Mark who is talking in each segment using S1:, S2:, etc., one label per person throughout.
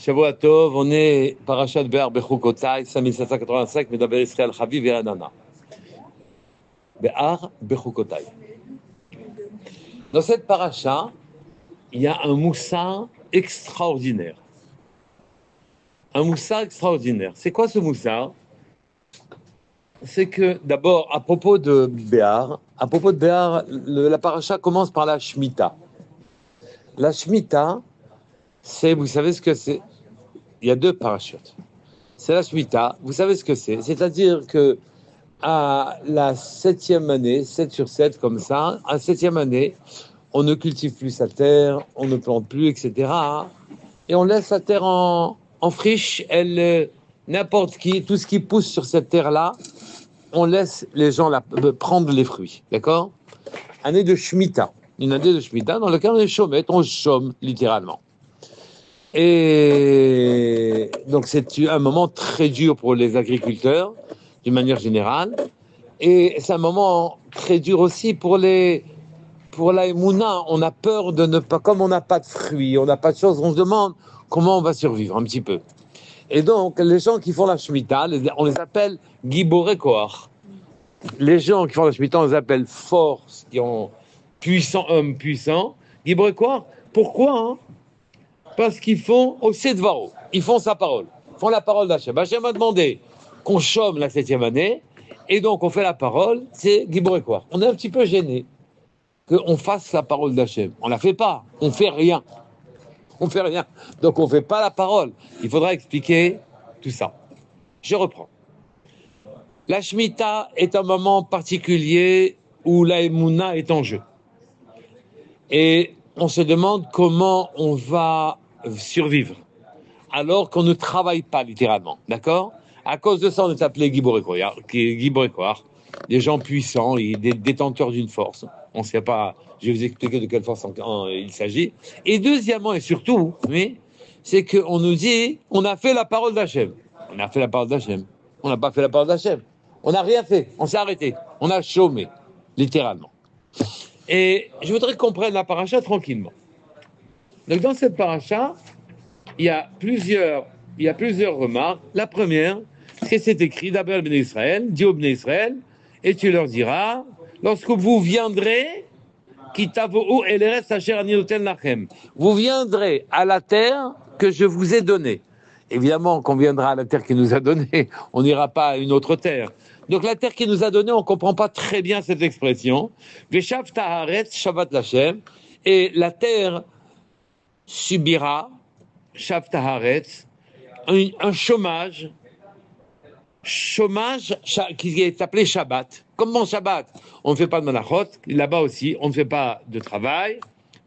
S1: Shavua Tov, on est Parashat Be'ar Bechukotai, 5785, Medaber Israël Chaviv et Anana. Be'ar Bechukotai. Dans cette paracha, il y a un moussar extraordinaire. Un moussar extraordinaire. C'est quoi ce moussar? C'est que, d'abord, à propos de Be'ar, la paracha commence par la Shemitah. La Shemitah, c'est, vous savez ce que c'est? Il y a deux parachutes. C'est la Shemitah, vous savez ce que c'est? C'est-à-dire que à la 7e année, 7 sur 7 comme ça, à la 7e année, on ne cultive plus sa terre, on ne plante plus, etc. Et on laisse la terre en friche, n'importe qui, tout ce qui pousse sur cette terre-là, on laisse les gens prendre les fruits, d'accord? Année de Shemitah, une année de Shemitah dans laquelle on est chômette, on chôme littéralement. Et donc c'est un moment très dur pour les agriculteurs, d'une manière générale, et c'est un moment très dur aussi pour la Emouna. On a peur de ne pas, comme on n'a pas de fruits, on n'a pas de choses, on se demande comment on va survivre un petit peu. Et donc les gens qui font la Shemitah, on les appelle Giborei Koach. Les gens qui font la Shemitah, on les appelle force, qui ont puissants, hommes puissants. Giborei Koach, pourquoi hein? Parce qu'ils font au Sedvaro, ils font sa parole, ils font la parole d'Hachem. Hachem a demandé qu'on chôme la 7e année, et donc on fait la parole, c'est Giborei Koach. On est un petit peu gêné qu'on fasse la parole d'Hachem. On la fait pas, on fait rien. On fait rien, donc on fait pas la parole. Il faudra expliquer tout ça. Je reprends. La Shemitah est un moment particulier où la Emouna est en jeu. Et on se demande comment on va survivre, alors qu'on ne travaille pas littéralement, d'accord? À cause de ça, on est appelé Giborei Koach, des gens puissants, des détenteurs d'une force. On ne sait pas, je vais vous expliquer de quelle force il s'agit. Et deuxièmement et surtout, oui, c'est qu'on nous dit, on a fait la parole d'Hachem. On a fait la parole d'Hachem. On n'a pas fait la parole d'Hachem. On n'a rien fait, on s'est arrêté. On a chômé, littéralement. Et je voudrais qu'on prenne la paracha tranquillement. Donc dans cette paracha, il y a plusieurs remarques. La première, c'est que c'est écrit d'Abel Ben Israël, dis au Ben Israël, et tu leur diras, lorsque vous viendrez, vous viendrez à la terre que je vous ai donnée. Évidemment qu'on viendra à la terre qui nous a donnée, on n'ira pas à une autre terre. Donc la terre qui nous a donnée, on ne comprend pas très bien cette expression. Veshav Taharetz Shabbat Lashem, et la terre subira, Shav Taharetz, un chômage qui est appelé Shabbat. Comment Shabbat? On ne fait pas de manachot, là-bas aussi, on ne fait pas de travail.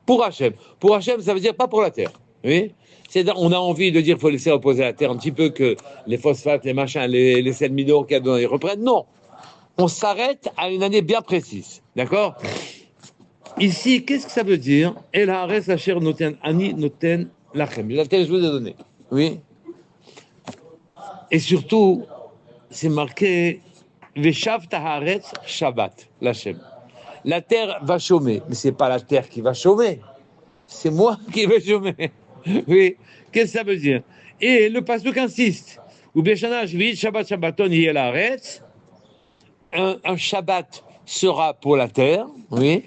S1: Pour Hachem. Pour Hachem, ça veut dire pas pour la terre. Oui? On a envie de dire qu'il faut laisser reposer la terre un petit peu, que les phosphates, les machins, les sels minéraux qu'il y a dedans, ils reprennent. Non. On s'arrête à une année bien précise. D'accord? Ici, qu'est-ce que ça veut dire? El haaretz asher noten ani noten lachem. La terre, je vous ai donné. Oui? Et surtout, c'est marqué Veshav Taharetz Shabbat, l'Hachem. La terre va chômer, mais c'est pas la terre qui va chômer, c'est moi qui vais chômer. Oui, qu'est-ce que ça veut dire? Et le pasuk insiste. Ou Beshana Shvit Shabbat Shabbaton Yel Haaretz. Un Shabbat sera pour la terre, oui.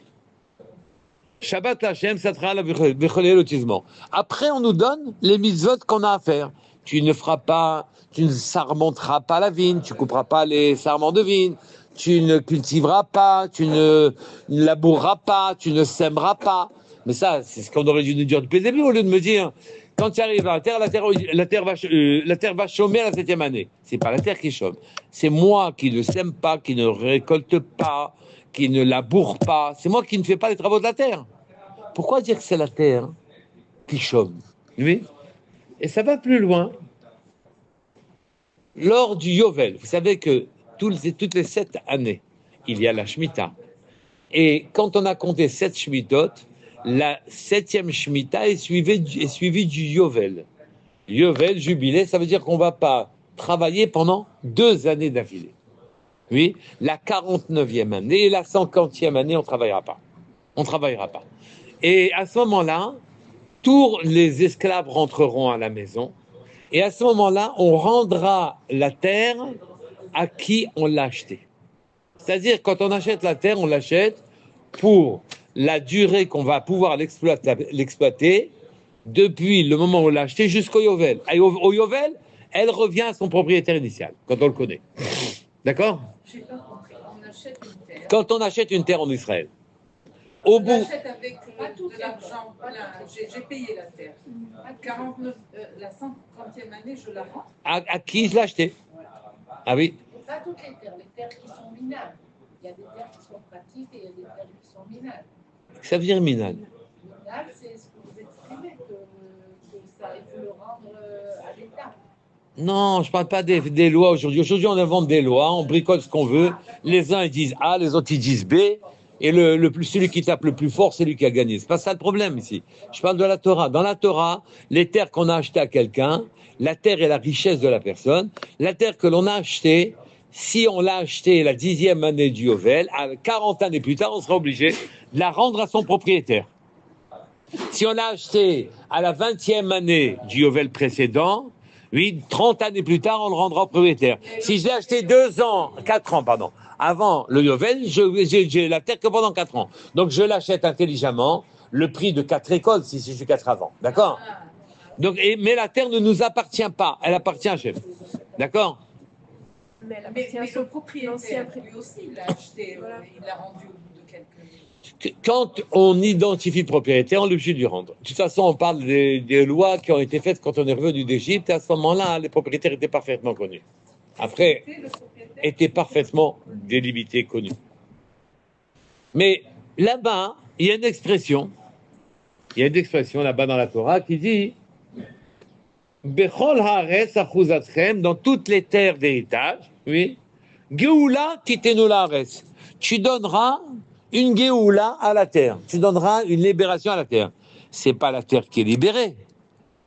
S1: Shabbat Hachem, ça sera la b'cholei lotissement. Après, on nous donne les mitzvot qu'on a à faire. Tu ne sarmenteras pas la vigne, tu couperas pas les sarments de vigne, tu ne cultiveras pas, tu ne laboureras pas, tu ne sèmeras pas. Mais ça, c'est ce qu'on aurait dû nous dire depuis le début, au lieu de me dire, quand tu arrives à la terre va chômer à la 7e année. C'est pas la terre qui chôme. C'est moi qui ne sème pas, qui ne récolte pas, qui ne laboure pas. C'est moi qui ne fais pas les travaux de la terre. Pourquoi dire que c'est la terre qui chôme? Oui. Et ça va plus loin. Lors du Yovel, vous savez que toutes les 7 années, il y a la Shemitah. Et quand on a compté 7 Shemitot, la 7e Shemitah est suivie du Yovel. Yovel, jubilé, ça veut dire qu'on ne va pas travailler pendant 2 années d'affilée. Oui, la 49e année et la 50e année, on ne travaillera pas. On ne travaillera pas. Et à ce moment-là, tous les esclaves rentreront à la maison Et à ce moment-là, on rendra la terre à qui on l'a achetée. C'est-à-dire, quand on achète la terre, on l'achète pour la durée qu'on va pouvoir l'exploiter depuis le moment où on l'a acheté jusqu'au Yovel. Au Yovel, elle revient à son propriétaire initial, quand on le connaît. D'accord?
S2: J'ai pas compris. On achète une terre.
S1: Quand on achète une terre en Israël, au
S2: On
S1: bout...
S2: l'achète avec de l'argent. J'ai payé la terre. La 50e année, je la rends.
S1: À qui je l'ai acheté? Ah oui.
S3: Pas toutes les terres qui sont minables. Il y a des terres qui sont pratiques et il y a des terres qui sont minables.
S1: Ça veut dire minal.
S3: Minable, c'est ce que vous exprimez, que ça, il faut le rendre à l'État.
S1: Non, je ne parle pas des lois aujourd'hui. Aujourd'hui, on invente des lois, on bricole ce qu'on veut. Les uns ils disent A, les autres ils disent B. Et celui qui tape le plus fort, c'est lui qui a gagné. C'est pas ça le problème ici. Je parle de la Torah. Dans la Torah, les terres qu'on a achetées à quelqu'un, la terre est la richesse de la personne. La terre que l'on a achetée, si on l'a achetée la 10e année du Yovel, à 40 années plus tard, on sera obligé de la rendre à son propriétaire. Si on l'a achetée à la 20e année du Yovel précédent, oui, 30 années plus tard, on le rendra au propriétaire. Si je l'ai acheté 4 ans, pardon, avant le Yovel, j'ai la terre que pendant 4 ans. Donc je l'achète intelligemment, le prix de 4 récoltes, si je suis 4 avant. D'accord? Donc, mais la terre ne nous appartient pas, elle appartient à Hachem. D'accord?
S2: Mais le propriétaire, lui aussi, il l'a acheté, il l'a rendu au bout de quelques minutes.
S1: Quand on identifie le propriétaire, on est obligé de lui rendre. De toute façon, on parle des lois qui ont été faites quand on est revenu d'Égypte. À ce moment-là, les propriétaires étaient parfaitement connus. Après, étaient parfaitement délimités, connus. Mais là-bas, il y a une expression là-bas dans la Torah qui dit Bechol haaretz achuzatchem, dans toutes les terres d'héritage, oui, Geoula titenu laaretz. Tu donneras une Géoula à la terre. Tu donneras une libération à la terre. C'est pas la terre qui est libérée.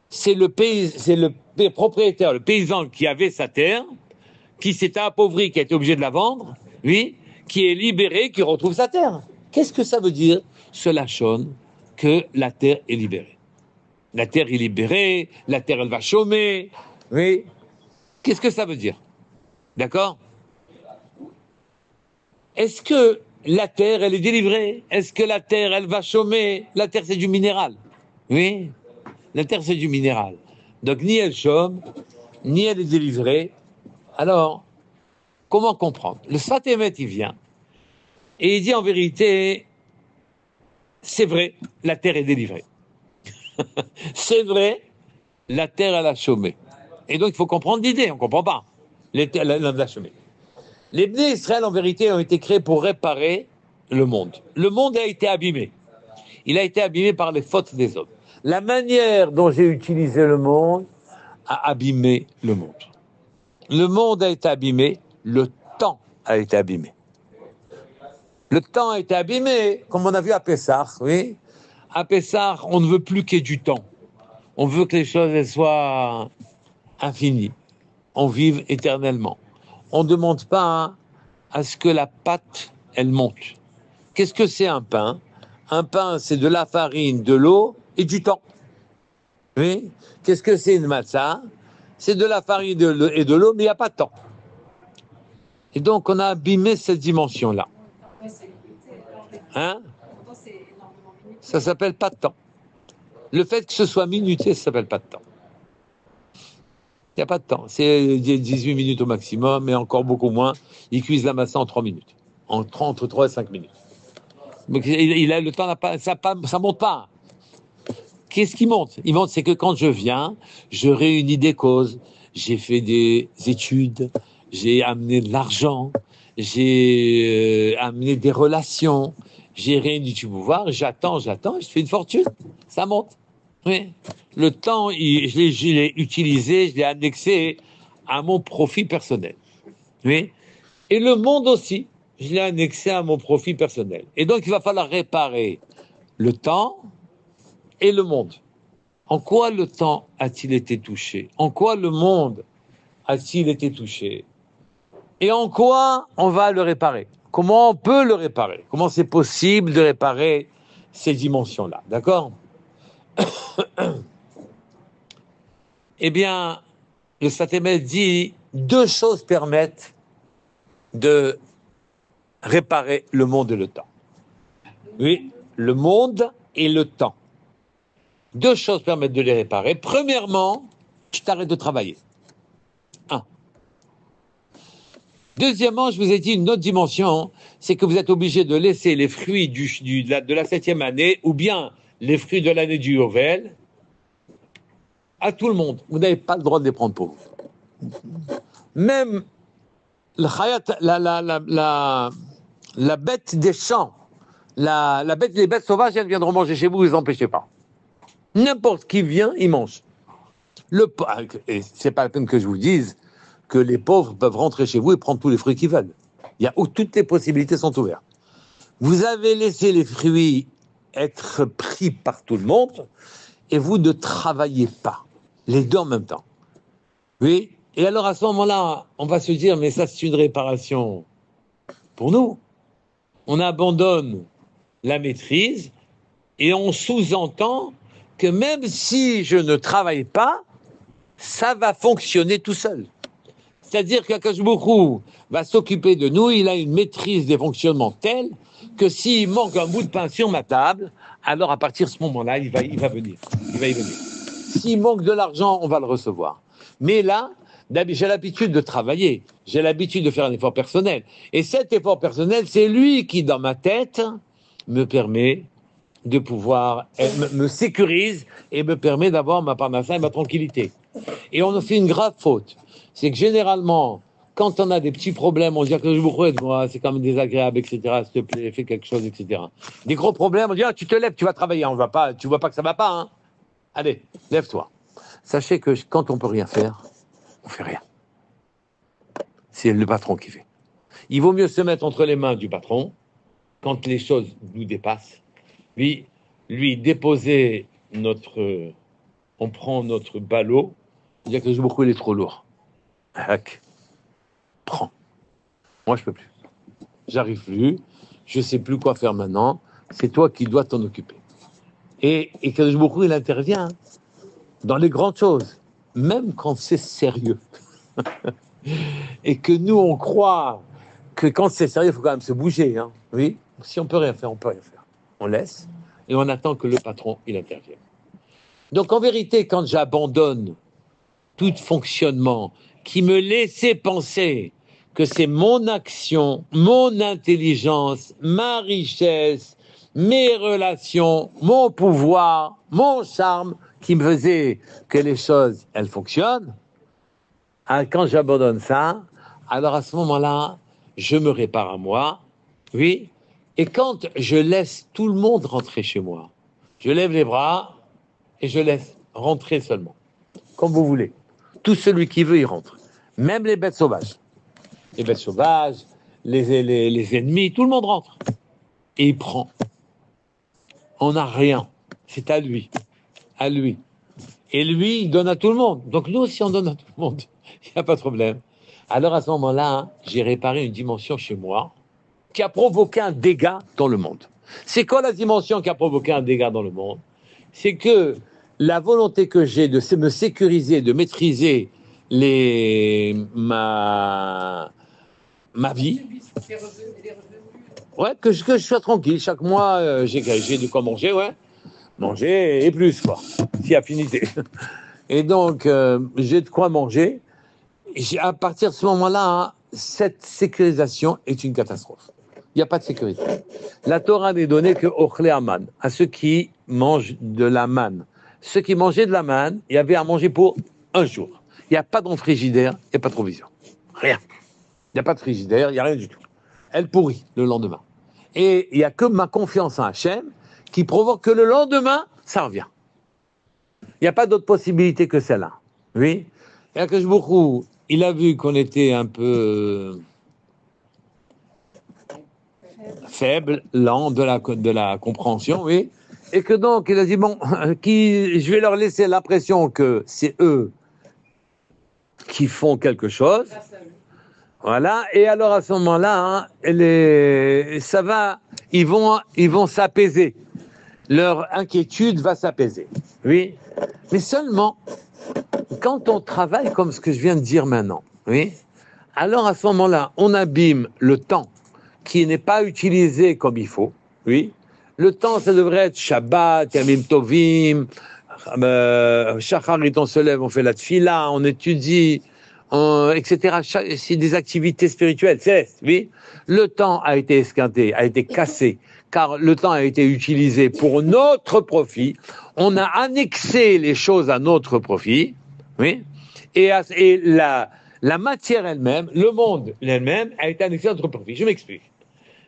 S1: C'est le propriétaire, le paysan qui avait sa terre, qui s'était appauvri, qui a été obligé de la vendre, oui, qui est libéré, qui retrouve sa terre. Qu'est-ce que ça veut dire, ce lachon, que la terre est libérée? La terre est libérée, la terre elle va chômer, oui. Qu'est-ce que ça veut dire? D'accord? Est-ce que la terre, elle est délivrée? Est-ce que la terre, elle va chômer? La terre, c'est du minéral. Oui? La terre, c'est du minéral. Donc, ni elle chôme, ni elle est délivrée. Alors, comment comprendre? Le Sfat Emet, il vient, et il dit en vérité, c'est vrai, la terre est délivrée. C'est vrai, la terre, elle a chômé. Et donc, il faut comprendre l'idée, on ne comprend pas. Elle a chômé. Les Bnei Israël, en vérité, ont été créés pour réparer le monde. Le monde a été abîmé. Il a été abîmé par les fautes des hommes. La manière dont j'ai utilisé le monde a abîmé le monde. Le monde a été abîmé, le temps a été abîmé. Le temps a été abîmé, comme on a vu à Pessah, oui. À Pessah, on ne veut plus qu'il y ait du temps. On veut que les choses elles soient infinies. On vive éternellement. On ne demande pas à ce que la pâte, elle monte. Qu'est-ce que c'est un pain? Un pain, c'est de la farine, de l'eau et du temps. Oui. Qu'est-ce que c'est une matzah? C'est de la farine et de l'eau, mais il n'y a pas de temps. Et donc, on a abîmé cette dimension-là. Hein? Ça s'appelle pas de temps. Le fait que ce soit minuté, ça s'appelle pas de temps. Il n'y a pas de temps. C'est 18 minutes au maximum, mais encore beaucoup moins. Ils cuisent la matzah en 3 minutes. Entre 3 et 5 minutes. Donc, il a le temps, ça monte pas. Qu'est-ce qui monte? Il monte, c'est que quand je viens, je réunis des causes. J'ai fait des études, j'ai amené de l'argent, j'ai amené des relations, j'ai réuni du pouvoir, j'attends, je fais une fortune. Ça monte. Oui. Le temps, je l'ai utilisé, je l'ai annexé à mon profit personnel. Oui. Et le monde aussi, je l'ai annexé à mon profit personnel. Et donc, il va falloir réparer le temps et le monde. En quoi le temps a-t-il été touché? En quoi le monde a-t-il été touché? Et en quoi on va le réparer? Comment on peut le réparer? Comment c'est possible de réparer ces dimensions-là? D'accord? Eh bien, le Sfat Emet dit, deux choses permettent de réparer le monde et le temps. Oui, le monde et le temps. Deux choses permettent de les réparer. Premièrement, tu t'arrêtes de travailler. Un. Deuxièmement, je vous ai dit une autre dimension, c'est que vous êtes obligé de laisser les fruits de la 7e année, ou bien les fruits de l'année du Yovel, à tout le monde. Vous n'avez pas le droit de les prendre pour vous. Même le khayat, la bête des champs, les bêtes sauvages, elles viendront manger chez vous, vous les empêchez pas. N'importe qui vient, il mange. Et c'est pas la peine que je vous dise que les pauvres peuvent rentrer chez vous et prendre tous les fruits qu'ils veulent. Toutes les possibilités sont ouvertes. Vous avez laissé les fruits être pris par tout le monde et vous ne travaillez pas. Les deux en même temps. Oui. Et alors à ce moment-là, on va se dire, mais ça c'est une réparation pour nous. On abandonne la maîtrise et on sous-entend que même si je ne travaille pas, ça va fonctionner tout seul. C'est-à-dire qu'Akadosh Baruch Hu va s'occuper de nous, il a une maîtrise des fonctionnements telle que s'il manque un bout de pain sur ma table, alors à partir de ce moment-là, il va venir. Il va y venir. S'il manque de l'argent, on va le recevoir. Mais là, j'ai l'habitude de travailler, j'ai l'habitude de faire un effort personnel. Et cet effort personnel, c'est lui qui, dans ma tête, me permet de pouvoir, me sécurise et me permet d'avoir ma parnassa et ma tranquillité. Et on a fait une grave faute. C'est que généralement, quand on a des petits problèmes, on dit que je vous crois, c'est quand même désagréable, etc. S'il te plaît, fais quelque chose, etc. Des gros problèmes, on dit tu te lèves, tu vas travailler, on va pas, tu vois pas que ça va pas, hein. Allez, lève-toi. Sachez que quand on peut rien faire, on fait rien. C'est le patron qui fait. Il vaut mieux se mettre entre les mains du patron quand les choses nous dépassent. Lui déposer on prend notre ballot, dire que il est trop lourd. Prends. Moi, je peux plus. J'arrive plus. Je sais plus quoi faire maintenant. C'est toi qui dois t'en occuper. Et Kadosh Baruch Hu, il intervient dans les grandes choses, même quand c'est sérieux. Et que nous, on croit que quand c'est sérieux, il faut quand même se bouger. Hein. Oui. Si on peut rien faire, on peut rien faire. On laisse et on attend que le patron, il intervienne. Donc, en vérité, quand j'abandonne tout fonctionnement qui me laissait penser que c'est mon action, mon intelligence, ma richesse, mes relations, mon pouvoir, mon charme qui me faisait que les choses, elles fonctionnent, quand j'abandonne ça, alors à ce moment-là, je me répare à moi, oui, et quand je laisse tout le monde rentrer chez moi, je lève les bras et je laisse rentrer seulement, comme vous voulez. Tout celui qui veut, il rentre. Même les bêtes sauvages. Les bêtes sauvages, les ennemis, tout le monde rentre. Et il prend. On n'a rien. C'est à lui. À lui. Et lui, il donne à tout le monde. Donc nous aussi, on donne à tout le monde. Il n'y a pas de problème. Alors à ce moment-là, j'ai réparé une dimension chez moi qui a provoqué un dégât dans le monde. C'est quoi la dimension qui a provoqué un dégât dans le monde? C'est que la volonté que j'ai de me sécuriser, de maîtriser ma vie, ouais, que je sois tranquille. Chaque mois, j'ai de quoi manger, ouais. Manger et plus, quoi. Si affinité. Et donc, j'ai de quoi manger. Et à partir de ce moment-là, hein, cette sécurisation est une catastrophe. Il n'y a pas de sécurité. La Torah n'est donnée que Ochle Aman, à ceux qui mangent de la manne. Ceux qui mangeaient de la manne, il y avait à manger pour un jour. Il n'y a pas de frigidaire, il n'y a pas de provision. Rien. Il n'y a pas de frigidaire, il n'y a rien du tout. Elle pourrit le lendemain. Et il n'y a que ma confiance en Hachem qui provoque que le lendemain, ça revient. Il n'y a pas d'autre possibilité que celle-là. Oui. Et Akadosh Baruch Hu, il a vu qu'on était un peu faible, lent de la compréhension, oui. Et que donc, il a dit, bon, je vais leur laisser l'impression que c'est eux qui font quelque chose. Voilà. Et alors, à ce moment-là, hein, ça va, ils vont s'apaiser. Leur inquiétude va s'apaiser. Oui. Mais seulement quand on travaille comme ce que je viens de dire maintenant, oui, alors à ce moment-là, on abîme le temps qui n'est pas utilisé comme il faut, oui. Le temps, ça devrait être Shabbat, Yamim Tovim, Shacharit, on se lève, on fait la tfila, on étudie, etc. C'est des activités spirituelles, célestes, oui. Le temps a été esquinté, a été cassé, car le temps a été utilisé pour notre profit. On a annexé les choses à notre profit, oui. Et la matière elle-même, le monde elle-même, a été annexé à notre profit. Je m'explique.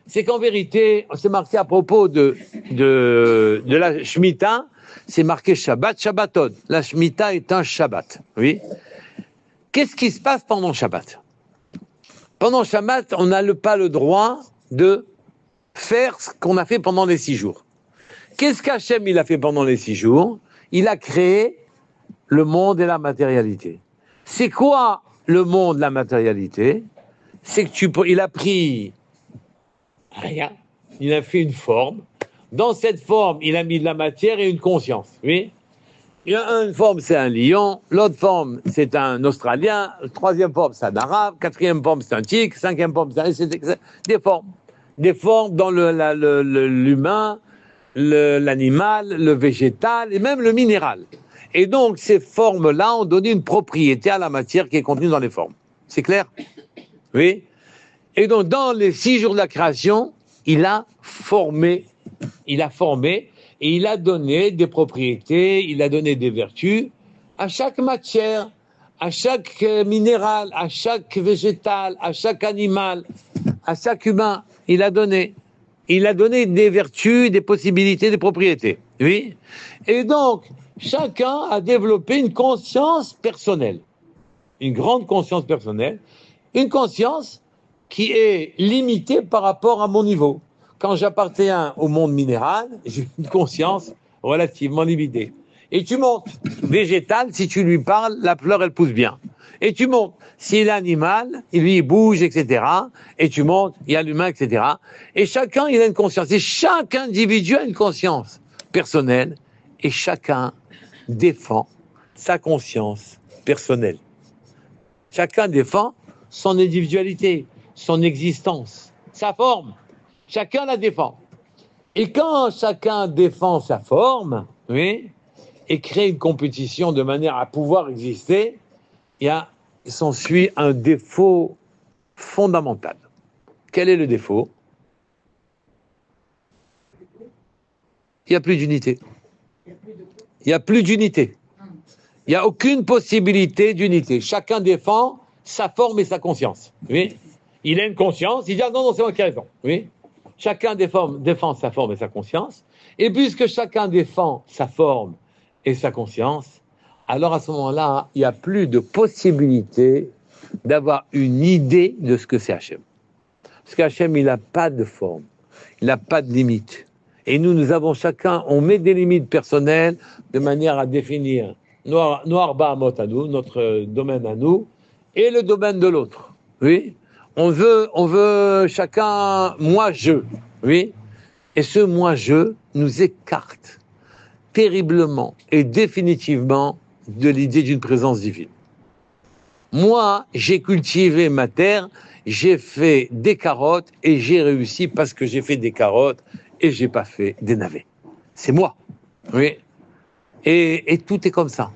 S1: C'est qu'en vérité, c'est marqué à propos de la Shemitah, c'est marqué Shabbat, Shabbaton. La Shemitah est un Shabbat, oui. Qu'est-ce qui se passe pendant Shabbat? Pendant Shabbat, on n'a pas le droit de faire ce qu'on a fait pendant les 6 jours. Qu'est-ce qu'Hachem il a fait pendant les 6 jours? Il a créé le monde et la matérialité. C'est quoi le monde, la matérialité? C'est que il a pris rien. Il a fait une forme. Dans cette forme, il a mis de la matière et une conscience. Oui. Il y a une forme, c'est un lion. L'autre forme, c'est un Australien. La troisième forme, c'est un Arabe. Quatrième forme, c'est un tigre. Cinquième forme, c'est des formes. Des formes dans l'humain, l'animal, le végétal et même le minéral. Et donc, ces formes-là ont donné une propriété à la matière qui est contenue dans les formes. C'est clair? Oui. Et donc, dans les 6 jours de la création, il a formé et il a donné des propriétés, il a donné des vertus à chaque matière, à chaque minéral, à chaque végétal, à chaque animal, à chaque humain. Il a donné des vertus, des possibilités, des propriétés. Oui. Et donc, chacun a développé une conscience personnelle, une grande conscience personnelle, une conscience qui est limitée par rapport à mon niveau. Quand j'appartiens au monde minéral, j'ai une conscience relativement limitée. Et tu montes. Végétal, si tu lui parles, la fleur, elle pousse bien. Et tu montes. S'il est animal, il bouge, etc. Et tu montes, il y a l'humain, etc. Et chacun, il a une conscience. Et chaque individu a une conscience personnelle. Et chacun défend sa conscience personnelle. Chacun défend son individualité, son existence, sa forme. Chacun la défend. Et quand chacun défend sa forme, oui, et crée une compétition de manière à pouvoir exister, il s'ensuit un défaut fondamental. Quel est le défaut? Il n'y a plus d'unité. Il n'y a plus d'unité. Il n'y a aucune possibilité d'unité. Chacun défend sa forme et sa conscience. Oui. Il a une conscience, il dit ah non, c'est moi qui ai raison. Oui. Chacun défend sa forme et sa conscience. Et puisque chacun défend sa forme et sa conscience, alors à ce moment-là, il n'y a plus de possibilité d'avoir une idée de ce que c'est Hachem. Parce qu'Hachem, il n'a pas de forme, il n'a pas de limite. Et nous avons chacun, on met des limites personnelles de manière à définir Noir Bahamot à nous, notre domaine à nous, et le domaine de l'autre. Oui. On veut chacun, moi, je. Oui. Et ce moi, je nous écarte terriblement et définitivement de l'idée d'une présence divine. Moi, j'ai cultivé ma terre, j'ai fait des carottes et j'ai réussi parce que j'ai fait des carottes et j'ai pas fait des navets. C'est moi. Oui. Et tout est comme ça.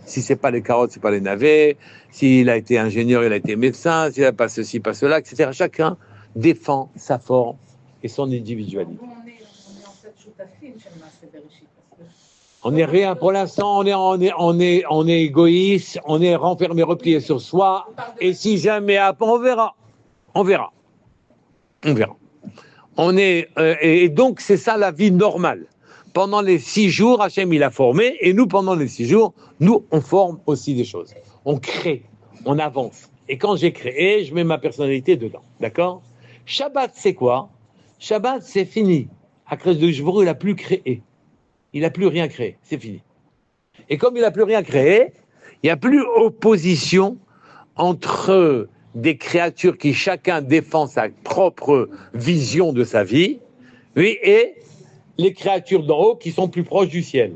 S1: Si c'est pas les carottes, c'est pas les navets. S'il a été ingénieur, il a été médecin. S'il a pas ceci, pas cela, etc. Chacun défend sa forme et son individualité. On n'est rien pour l'instant. On est égoïste. On est renfermé, replié sur soi. Et si jamais on verra. Et donc c'est ça la vie normale. Pendant les 6 jours, Hachem il a formé, et nous, pendant les 6 jours, nous, on forme aussi des choses. On crée, on avance. Et quand j'ai créé, je mets ma personnalité dedans. D'accord? Shabbat, c'est quoi? Shabbat, c'est fini. Akadosh Baruch Hu, il n'a plus créé. Il n'a plus rien créé. C'est fini. Et comme il n'a plus rien créé, il n'y a plus opposition entre des créatures qui chacun défend sa propre vision de sa vie, oui, et les créatures d'en haut qui sont plus proches du ciel.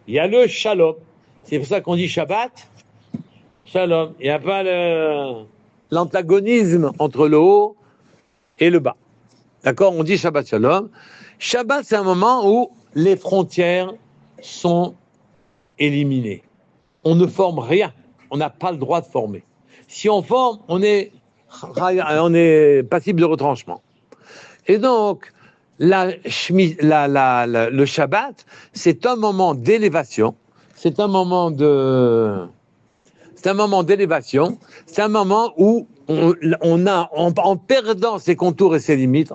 S1: Il y a le shalom. C'est pour ça qu'on dit Shabbat. Shalom. Il n'y a pas l'antagonisme entre le haut et le bas. D'accord? On dit Shabbat Shalom. Shabbat, c'est un moment où les frontières sont éliminées. On ne forme rien. On n'a pas le droit de former. Si on forme, on est passible de retranchement. Et donc, le Shabbat, c'est un moment d'élévation. C'est un moment d'élévation. C'est un moment où en perdant ses contours et ses limites,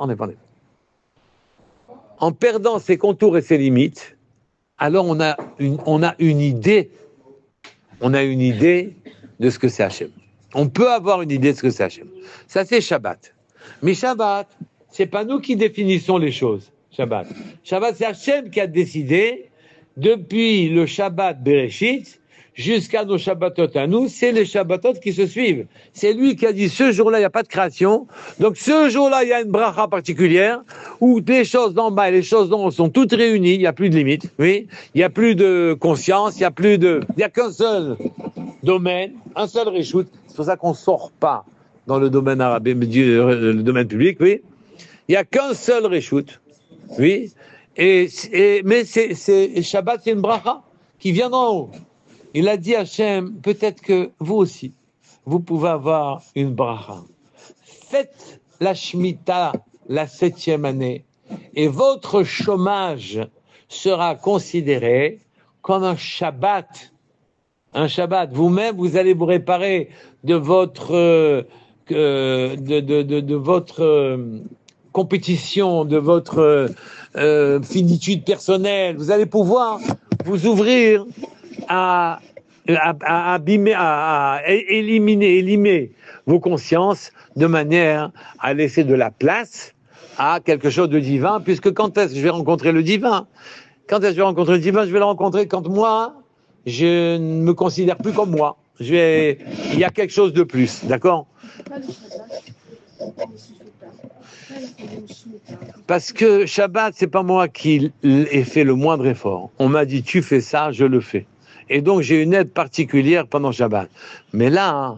S1: en perdant ses contours et ses limites, alors on a une idée de ce que c'est Hachem. On peut avoir une idée de ce que c'est Hachem. Ça, c'est Shabbat. Mais Shabbat, c'est pas nous qui définissons les choses. Shabbat, c'est Hachem qui a décidé, depuis le Shabbat Bereshit jusqu'à nos Shabbatot à nous, c'est les Shabbatot qui se suivent. C'est lui qui a dit, ce jour-là, il n'y a pas de création. Donc, ce jour-là, il y a une bracha particulière, où les choses d'en bas et les choses d'en haut sont toutes réunies, il n'y a plus de limite, oui. Il n'y a plus de conscience, il n'y a qu'un seul domaine, un seul reshoot. C'est pour ça qu'on ne sort pas dans le domaine arabe, le domaine public, oui. Il n'y a qu'un seul reshoot, oui. Mais Shabbat, c'est une bracha qui vient d'en haut. Il a dit à Hachem, peut-être que vous aussi, vous pouvez avoir une bracha. Faites la Shemitah la 7e année et votre chômage sera considéré comme un Shabbat. Un Shabbat. Vous-même, vous allez vous réparer de votre compétition, de votre finitude personnelle. Vous allez pouvoir vous ouvrir à éliminer vos consciences de manière à laisser de la place à quelque chose de divin, puisque quand est-ce que je vais rencontrer le divin? Quand est-ce que je vais rencontrer le divin? Je vais le rencontrer quand moi, je ne me considère plus comme moi. Il y a quelque chose de plus, d'accord? Parce que Shabbat, c'est pas moi qui ai fait le moindre effort. On m'a dit, tu fais ça, je le fais. Et donc, j'ai une aide particulière pendant Shabbat. Mais là,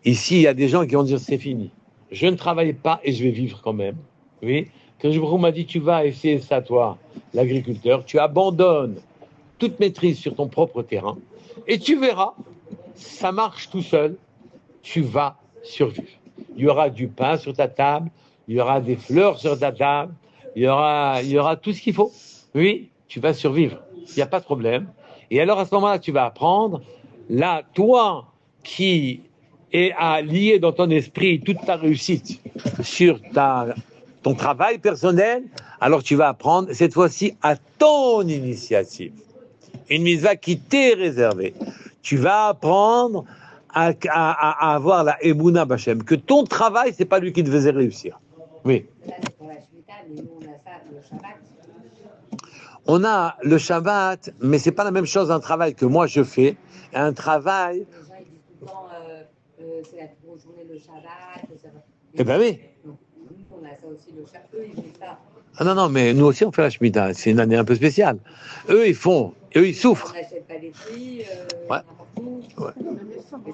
S1: ici, il y a des gens qui vont dire, c'est fini. Je ne travaille pas et je vais vivre quand même. Oui. Quand je m'a dit, tu vas essayer ça, toi, l'agriculteur, tu abandonnes toute maîtrise sur ton propre terrain et tu verras, ça marche tout seul, tu vas survivre. Il y aura du pain sur ta table, il y aura des fleurs sur ta table, il y aura tout ce qu'il faut. Oui, tu vas survivre. Il n'y a pas de problème. Et alors, à ce moment-là, tu vas apprendre, là, toi qui es à lier dans ton esprit toute ta réussite sur ton travail personnel, alors tu vas apprendre, cette fois-ci, à ton initiative. Une mitzvah qui t'est réservée. Tu vas apprendre à avoir la Emunah B'Hashem, que ton travail, c'est pas lui qui te faisait réussir. Oui. On a le Shabbat, mais c'est pas la même chose un travail que moi je fais, et un travail.
S4: Les gens ils disent tout le temps, c'est la plus grosse journée le Shabbat.
S1: Eh ben oui.
S4: On a ça aussi le Shabbat, eux ils font ça.
S1: Ah non, mais nous aussi on fait la Shemitah, c'est une année un peu spéciale. Eux ils souffrent.
S4: On n'achète pas les prix,
S1: ouais.
S4: N'importe où.
S1: Ouais.
S4: Mais ça nous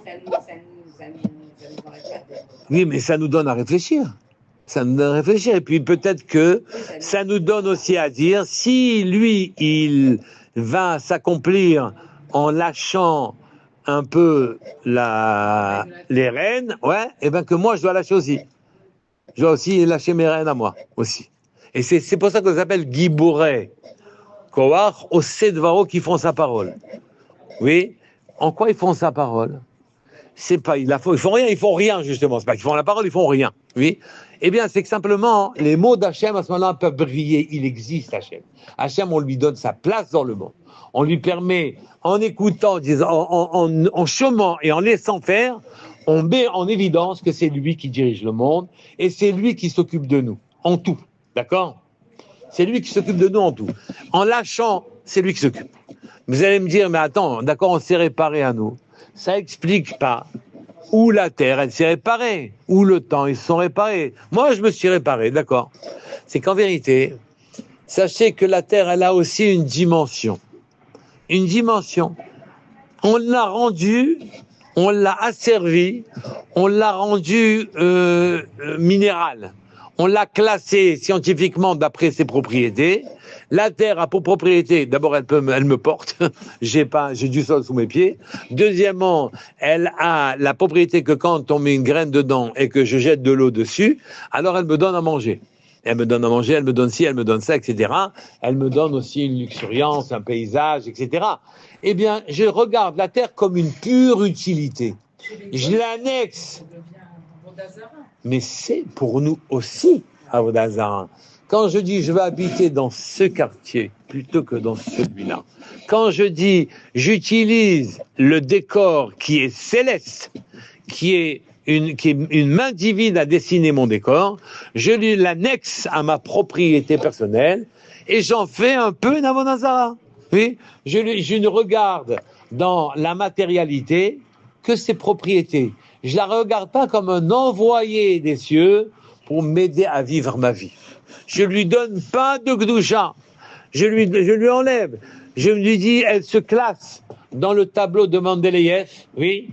S4: aurait fait.
S1: Oui, mais ça nous donne à réfléchir. Ça nous donne à réfléchir. Et puis peut-être que ça nous donne aussi à dire, si lui, il va s'accomplir en lâchant un peu les rênes, ouais, et bien que moi, je dois lâcher aussi. Je dois aussi lâcher mes rênes à moi, aussi. Et c'est pour ça qu'on s'appelle Giboré, Koach, Osedvaro, qui font sa parole. Oui. En quoi ils font sa parole? C'est pas, ils font rien, justement. C'est pas qu'ils font la parole, ils font rien. Oui. Eh bien, c'est que simplement, les mots d'Hachem, à ce moment-là, peuvent briller. Il existe, Hachem. Hachem, on lui donne sa place dans le monde. On lui permet, en écoutant, en chômant et en laissant faire, on met en évidence que c'est lui qui dirige le monde et c'est lui qui s'occupe de nous, en tout. D'accord? C'est lui qui s'occupe de nous en tout. En lâchant, c'est lui qui s'occupe. Vous allez me dire, mais attends, d'accord, on s'est réparé à nous. Ça explique pas où la terre, elle s'est réparée, où le temps, ils se sont réparés. Moi, je me suis réparé, d'accord. C'est qu'en vérité, sachez que la terre, elle a aussi une dimension. Une dimension. On l'a rendue on l'a asservi, on l'a rendu minéral. On l'a classé scientifiquement d'après ses propriétés. La terre a pour propriété, d'abord elle me porte, j'ai du sol sous mes pieds. Deuxièmement, elle a la propriété que quand on met une graine dedans et que je jette de l'eau dessus, alors elle me donne à manger. Elle me donne à manger, elle me donne ci, elle me donne ça, etc. Elle me donne aussi une luxuriance, un paysage, etc. Eh bien, je regarde la terre comme une pure utilité. Je l'annexe. Mais c'est pour nous aussi, Avodat Zara. Quand je dis je vais habiter dans ce quartier plutôt que dans celui-là, quand je dis j'utilise le décor qui est céleste, qui est une main divine à dessiner mon décor, je lui l'annexe à ma propriété personnelle et j'en fais un peu une Avodat Zara. Oui, je ne regarde dans la matérialité que ses propriétés. Je la regarde pas comme un envoyé des cieux pour m'aider à vivre ma vie. Je lui donne pas de gdoucha. Je lui enlève. Je lui dis, elle se classe dans le tableau de Mendeleïev. Oui,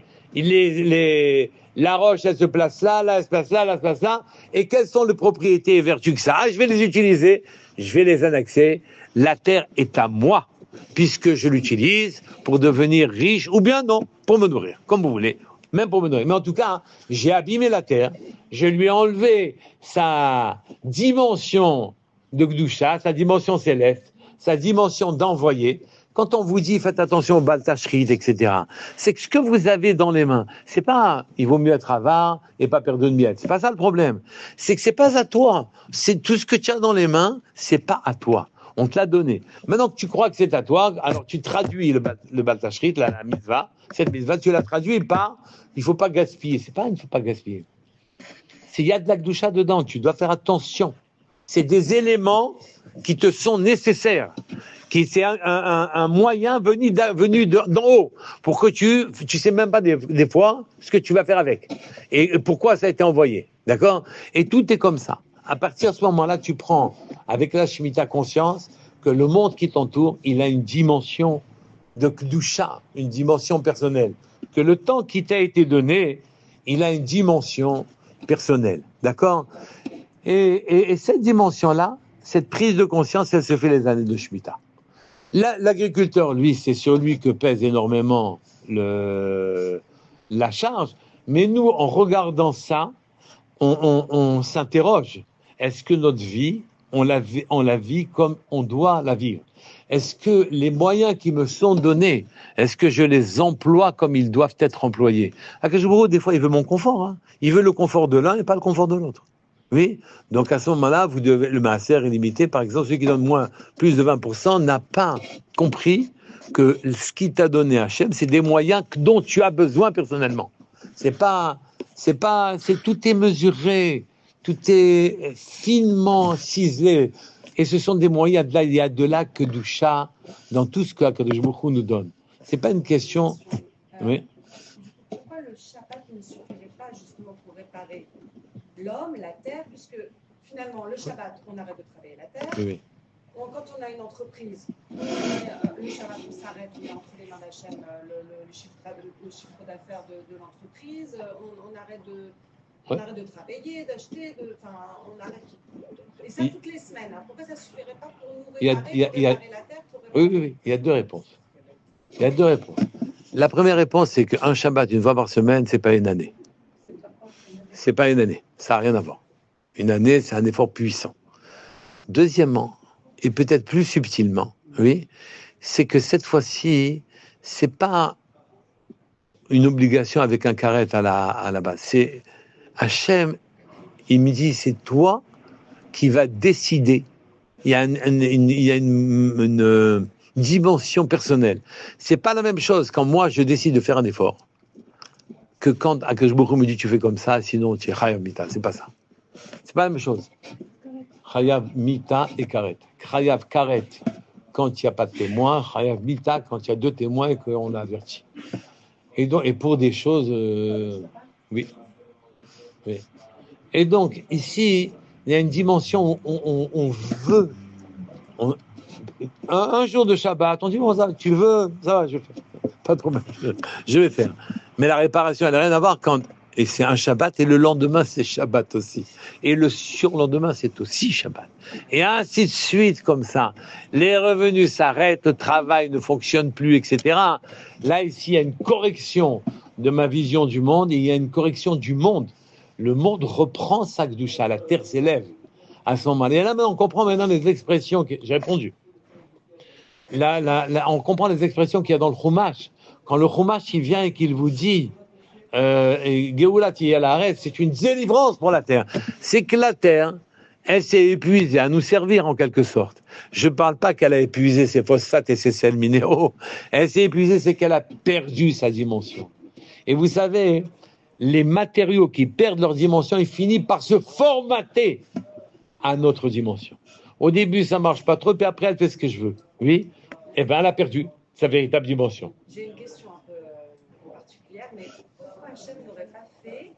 S1: la roche, elle se place là, elle se place là, elle se place là. Et quelles sont les propriétés et vertus que ça a? Je vais les utiliser, je vais les annexer. La terre est à moi, puisque je l'utilise pour devenir riche, ou bien non, pour me nourrir, comme vous voulez. Même pour me nourrir. Mais en tout cas, j'ai abîmé la terre, je lui ai enlevé sa dimension de Gdoucha, sa dimension céleste, sa dimension d'envoyé. Quand on vous dit faites attention au baltachrit, etc., c'est que ce que vous avez dans les mains, c'est pas il vaut mieux être avare et pas perdre de miettes. C'est pas ça le problème. C'est que c'est pas à toi. C'est tout ce que tu as dans les mains, c'est pas à toi. On te l'a donné. Maintenant que tu crois que c'est à toi, alors tu traduis le baltachrit, la mitzvah. Cette mitzvah, tu la traduis par il faut pas gaspiller. C'est pas il ne faut pas gaspiller. Il y a de la gdoucha dedans. Tu dois faire attention. C'est des éléments qui te sont nécessaires. C'est un moyen venu d'en haut pour que tu sais même pas des fois ce que tu vas faire avec et pourquoi ça a été envoyé. D'accord? Et tout est comme ça. À partir de ce moment-là, tu prends avec la Shemitah conscience que le monde qui t'entoure, il a une dimension de Kedusha, une dimension personnelle. Que le temps qui t'a été donné, il a une dimension personnelle. D'accord? Et cette dimension-là, cette prise de conscience, elle se fait les années de Shemitah. L'agriculteur, lui, c'est sur lui que pèse énormément la charge. Mais nous, en regardant ça, on s'interroge. Est-ce que notre vie, on la vit comme on doit la vivre? Est-ce que les moyens qui me sont donnés, est-ce que je les emploie comme ils doivent être employés? Akadosh Baruch Hu, des fois, il veut mon confort. Hein. Il veut le confort de l'un et pas le confort de l'autre. Oui. Donc à ce moment-là, vous devez le maaser est limité. Par exemple, celui qui donne plus de 20% n'a pas compris que ce qui t'a donné Hachem, c'est des moyens dont tu as besoin personnellement. Tout est mesuré, tout est finement ciselé. Et ce sont des moyens, il y a de la kedusha dans tout ce que Akadosh Baruch Hu nous donne. C'est pas une question. Oui.
S4: Pourquoi le Shabbat ne suffirait pas justement pour réparer l'homme, la terre, puisque finalement le Shabbat, on arrête de travailler la terre.
S1: Oui.
S4: Quand on a une entreprise, le Shabbat, on s'arrête, on est entre les mains d'Hachem, le chiffre d'affaires de l'entreprise, on arrête de travailler, d'acheter, on arrête. Et ça toutes les semaines. Hein. Pourquoi ça ne suffirait pas pour nous réparer la terre
S1: Oui. Il y a deux réponses. La première réponse, c'est qu'un Shabbat, une fois par semaine, c'est pas une année. C'est pas une année. Ça n'a rien à voir. Une année, c'est un effort puissant. Deuxièmement, et peut-être plus subtilement, oui, c'est que cette fois-ci, c'est pas une obligation avec un carré à la base. C'est Hachem, il me dit, c'est toi qui vas décider. Il y a une dimension personnelle. C'est pas la même chose quand moi je décide de faire un effort que quand Akadosh Baruch Hu me dit tu fais comme ça, sinon tu es chayav mita. C'est pas ça. C'est pas la même chose. Chayav mita et karet. Chayav karet quand il n'y a pas de témoin. Chayav mita quand il y a deux témoins et qu'on a averti. Et pour des choses, oui. Et donc ici, il y a une dimension où on veut. un jour de Shabbat, on dit, bon, ça, tu veux, ça va, je vais faire. Pas de problème, je vais faire. Mais la réparation, elle n'a rien à voir quand... Et c'est un Shabbat, et le lendemain, c'est Shabbat aussi. Et le surlendemain, c'est aussi Shabbat. Et ainsi de suite, comme ça. Les revenus s'arrêtent, le travail ne fonctionne plus, etc. Là, ici, il y a une correction de ma vision du monde, et il y a une correction du monde. Le monde reprend sa Kedusha, la terre s'élève à son moment. Et là, on comprend maintenant les expressions. J'ai répondu. Là, on comprend les expressions qu'il y a dans le Chumash. Quand le Chumash, il vient et qu'il vous dit... Géoula Tiyalaret, c'est une délivrance pour la terre. C'est que la terre, elle s'est épuisée à nous servir en quelque sorte. Je ne parle pas qu'elle a épuisé ses phosphates et ses sels minéraux. Elle s'est épuisée, c'est qu'elle a perdu sa dimension. Et vous savez, les matériaux qui perdent leur dimension, ils finissent par se formater à notre dimension. Au début, ça marche pas trop, puis après, elle fait ce que je veux. Oui, et bien, elle a perdu sa véritable dimension.
S4: J'ai une question un peu particulière, mais pourquoi Hachem n'aurait pas fait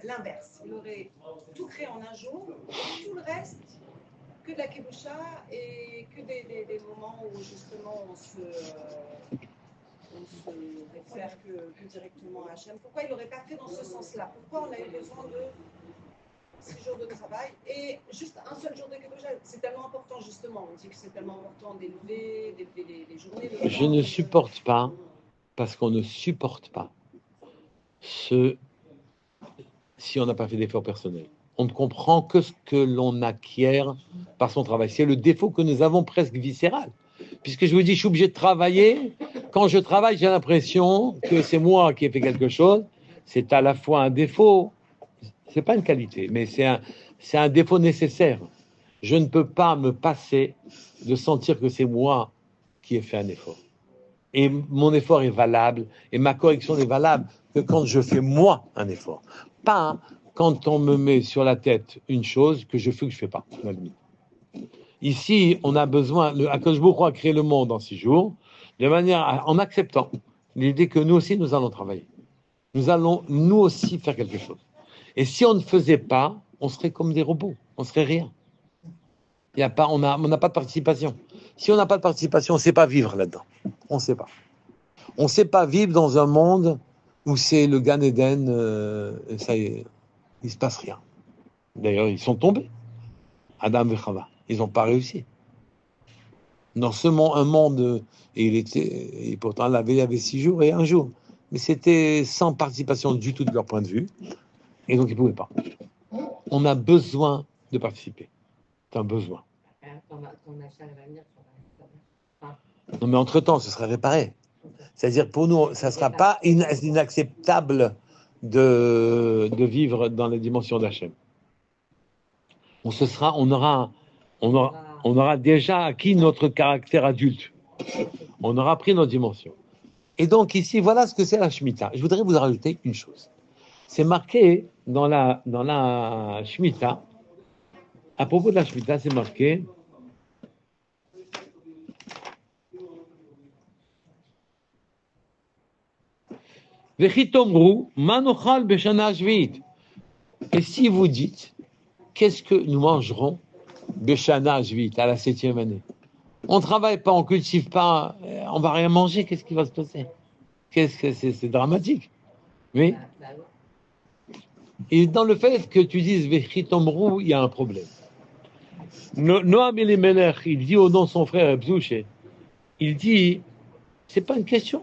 S4: l'inverse? Il aurait tout créé en un jour, tout le reste, que de la Kedusha et que des moments où justement on se réfère que directement à Hachem. Pourquoi il n'aurait pas fait dans ce sens-là? Pourquoi on a eu besoin de 6 jours de travail et juste un seul jour de Kedusha? C'est tellement important, justement. On dit que c'est tellement important d'élever les journées.
S1: Je ne supporte pas, parce qu'on ne supporte pas, si on n'a pas fait d'effort personnel. On ne comprend que ce que l'on acquiert par son travail. C'est le défaut que nous avons presque viscéral. Puisque je vous dis, je suis obligé de travailler. Quand je travaille, j'ai l'impression que c'est moi qui ai fait quelque chose. C'est à la fois un défaut, c'est pas une qualité, mais c'est un défaut nécessaire. Je ne peux pas me passer de sentir que c'est moi qui ai fait un effort. Et mon effort est valable, et ma correction est valable que quand je fais moi un effort. Pas quand on me met sur la tête une chose que je fais que je ne fais pas. Ici, on a besoin, Akadosh Baruch Hu a créé le monde en 6 jours, de manière en acceptant l'idée que nous aussi, nous allons travailler. Nous allons, nous aussi, faire quelque chose. Et si on ne faisait pas, on serait comme des robots, on serait rien. On n'a pas de participation. Si on n'a pas de participation, on ne sait pas vivre là-dedans. On ne sait pas. On ne sait pas vivre dans un monde où c'est le Gan Eden, et ça y est, il ne se passe rien. D'ailleurs, ils sont tombés. Adam et Chava, ils n'ont pas réussi. Dans ce monde, un monde, et pourtant la veille avait 6 jours et 1 jour. Mais c'était sans participation du tout de leur point de vue. Et donc, ils ne pouvaient pas. On a besoin de participer. C'est un besoin. Non, mais entre-temps, ce serait réparé. C'est-à-dire, pour nous, ça ne sera pas inacceptable de vivre dans les dimensions d'Hachem. On aura déjà acquis notre caractère adulte. On aura pris nos dimensions. Et donc, ici, voilà ce que c'est la Shemitah. Je voudrais vous rajouter une chose. C'est marqué dans la Shemitah. À propos de la Shemitah, c'est marqué Vechitomru manochal beshana shvit. Et si vous dites, qu'est-ce que nous mangerons beshana shvit à la 7e année? On ne travaille pas, on ne cultive pas, on ne va rien manger, qu'est-ce qui va se passer? C'est dramatique. Oui. Et dans le fait que tu dises Vechitomru, il y a un problème. Noam Elimelech, il dit au nom de son frère Ebzouché, il dit, c'est pas une question.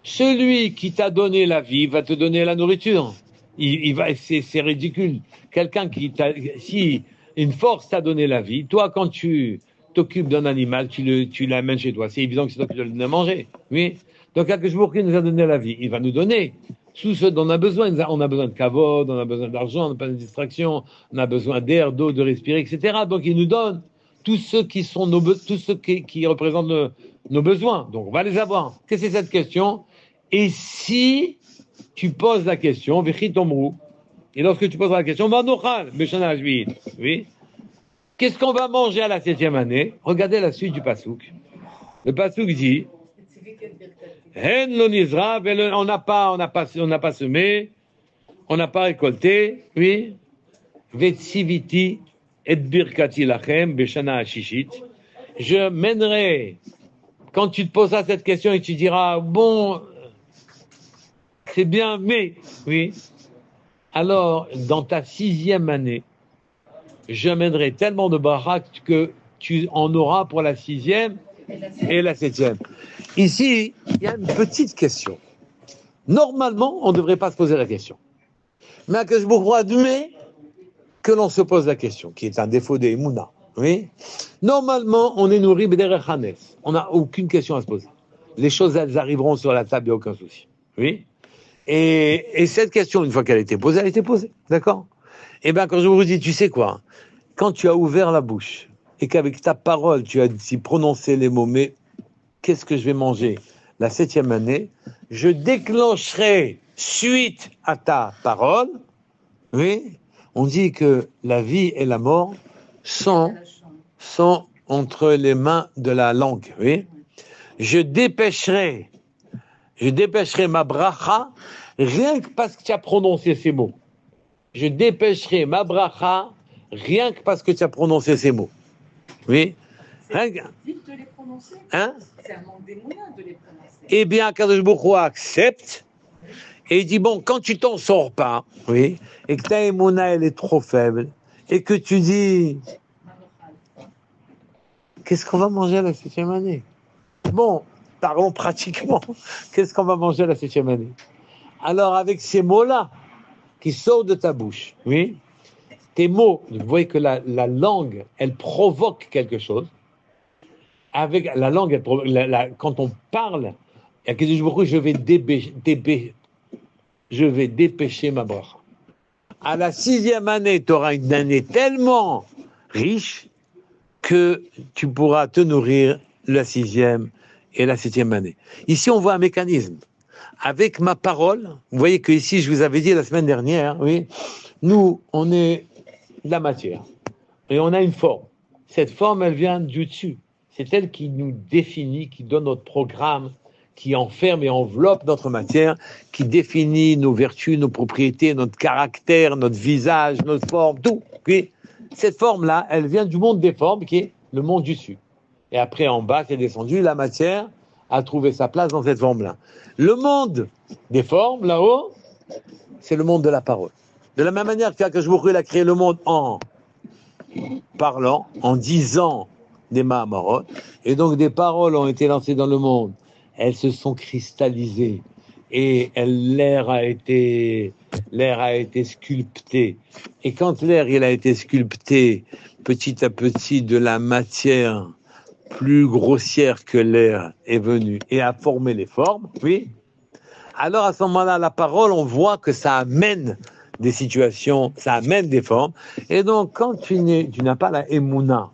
S1: Celui qui t'a donné la vie va te donner la nourriture. C'est ridicule. Quelqu'un si une force t'a donné la vie, toi quand tu t'occupes d'un animal, tu l'amènes chez toi. C'est évident que c'est toi qui dois le donner à manger. Oui. Donc Akadosh Baruch Hu nous a donné la vie, il va nous donner tout ce dont on a besoin. On a besoin de kavod, on a besoin d'argent, on a besoin de distraction, on a besoin d'air, d'eau, de respirer, etc. Donc il nous donne tous ceux qui sont qui représentent nos besoins. Donc on va les avoir. Qu'est-ce que c'est cette question? Et si tu poses la question, Vechitomru, et lorsque tu poseras la question, Manochal, Beshana Shvit, oui, qu'est-ce qu'on va manger à la 7e année? Regardez la suite du Passouk. Le Passouk dit, on n'a pas semé, on n'a pas récolté, oui, Vetsiviti et Birkati Lachem, Beshana Ashishit, je mènerai, quand tu te poseras cette question et tu diras, bon, c'est bien, mais, oui, alors, dans ta 6e année, je mènerai tellement de barak que tu en auras pour la 6e et la 7e. Ici, il y a une petite question. Normalement, on ne devrait pas se poser la question. Mais Akadosh Baruch Hu admet que l'on se pose la question, qui est un défaut des Emouna. Oui. Normalement, on est nourri b'derech hanes. On n'a aucune question à se poser. Les choses, elles arriveront sur la table, il n'y a aucun souci. Oui. Et cette question, une fois qu'elle a été posée, elle a été posée. D'accord? Eh bien, quand je vous dis, tu sais quoi? Quand tu as ouvert la bouche et qu'avec ta parole, tu as dit prononcer les mots, mais qu'est-ce que je vais manger la 7e année? Je déclencherai, suite à ta parole, oui, on dit que la vie et la mort sont entre les mains de la langue, oui. Je dépêcherai ma bracha, rien que parce que tu as prononcé ces mots. Je dépêcherai ma bracha, rien que parce que tu as prononcé ces mots. Oui.
S2: C'est vite de les prononcer.
S1: Hein?
S2: C'est un manque des moyens de les prononcer.
S1: Eh bien, Akadosh Baruch Hu accepte et il dit, bon, quand tu t'en sors pas, oui, et que ta émouna, elle est trop faible, et que tu dis, qu'est-ce qu'on va manger à la 7e année? Bon, parlons pratiquement, qu'est-ce qu'on va manger à la 7e année? Alors, avec ces mots-là, qui sortent de ta bouche, oui, tes mots, vous voyez que la langue, elle provoque quelque chose. Avec la langue, quand on parle, je vais dépêcher ma bracha. À la 6e année, tu auras une année tellement riche que tu pourras te nourrir la 6e et la 7e année. Ici, on voit un mécanisme. Avec ma parole, vous voyez que ici, je vous avais dit la semaine dernière, oui, nous, on est de la matière et on a une forme. Cette forme, elle vient du dessus. C'est elle qui nous définit, qui donne notre programme, qui enferme et enveloppe notre matière, qui définit nos vertus, nos propriétés, notre caractère, notre visage, notre forme, tout. Oui. Cette forme-là, elle vient du monde des formes, qui est le monde du dessus. Et après, en bas, c'est descendu, la matière a trouvé sa place dans cette forme-là. Le monde des formes, là-haut, c'est le monde de la parole. De la même manière que Akadosh Baruch Hu a créé le monde en parlant, en disant des Mahamarot, et donc des paroles ont été lancées dans le monde. Elles se sont cristallisées et l'air a été sculpté. Et quand l'air il a été sculpté petit à petit de la matière plus grossière que l'air est venue et a formé les formes, oui. Alors à ce moment-là, la parole, on voit que ça amène des situations, ça amène des formes. Et donc quand tu n'as pas la émouna,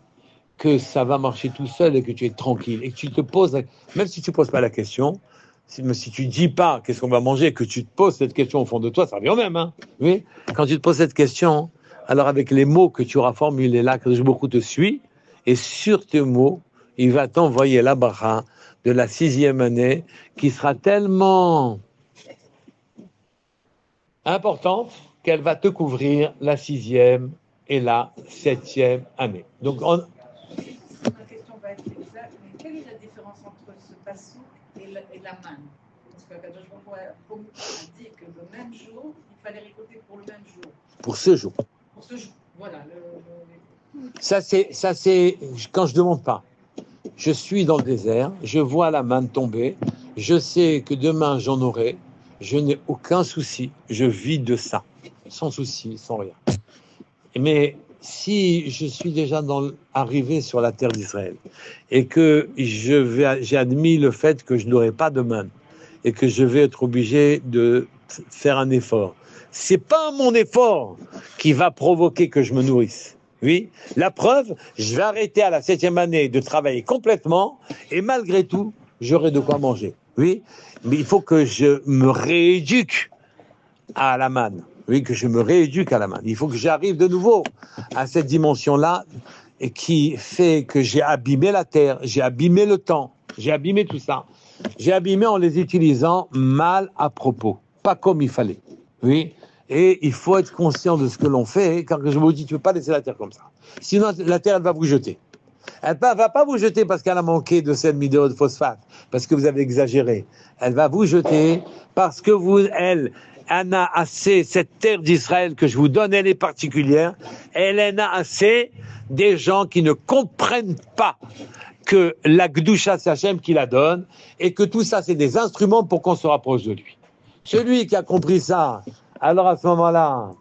S1: que ça va marcher tout seul et que tu es tranquille et que tu te poses, même si tu ne poses pas la question, si tu ne dis pas qu'est-ce qu'on va manger, que tu te poses cette question au fond de toi, ça revient au même. Hein, oui. Quand tu te poses cette question, alors avec les mots que tu auras formulés là, que beaucoup te suit, et sur tes mots, il va t'envoyer la bracha de la 6e année qui sera tellement importante qu'elle va te couvrir la 6e et la 7e année. Donc,
S2: Ma question va être exacte, mais quelle est la différence entre ce passouk et la manne? Parce que Akadosh Baruch Hu a dit que le même jour, il fallait récolter pour le même jour.
S1: Pour ce jour.
S2: Pour ce jour, voilà.
S1: Ça c'est quand je ne demande pas. Je suis dans le désert, je vois la manne tomber, je sais que demain j'en aurai, je n'ai aucun souci, je vis de ça, sans souci, sans rien. Mais si je suis déjà arrivé sur la terre d'Israël et que j'ai admis le fait que je n'aurai pas de manne et que je vais être obligé de faire un effort, c'est pas mon effort qui va provoquer que je me nourrisse. Oui, la preuve, je vais arrêter à la 7e année de travailler complètement et malgré tout, j'aurai de quoi manger. Oui, mais il faut que je me rééduque à la manne. Oui, que je me rééduque à la manne. Il faut que j'arrive de nouveau à cette dimension-là et qui fait que j'ai abîmé la terre, j'ai abîmé le temps, j'ai abîmé tout ça. J'ai abîmé en les utilisant mal à propos, pas comme il fallait. Oui. Et il faut être conscient de ce que l'on fait. Quand je vous dis, tu ne peux pas laisser la terre comme ça. Sinon, la terre, elle va vous jeter. Elle ne va pas vous jeter parce qu'elle a manqué de sel midéo de phosphate, parce que vous avez exagéré. Elle va vous jeter parce que elle en a assez, cette terre d'Israël que je vous donne, elle est particulière. Elle en a assez des gens qui ne comprennent pas que la Gdusha, c'est Hachem qui la donne, et que tout ça, c'est des instruments pour qu'on se rapproche de lui. Celui qui a compris ça, alors à ce moment-là,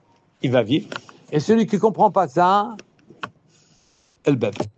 S1: il va vivre. Et celui qui ne comprend pas ça, elle bête.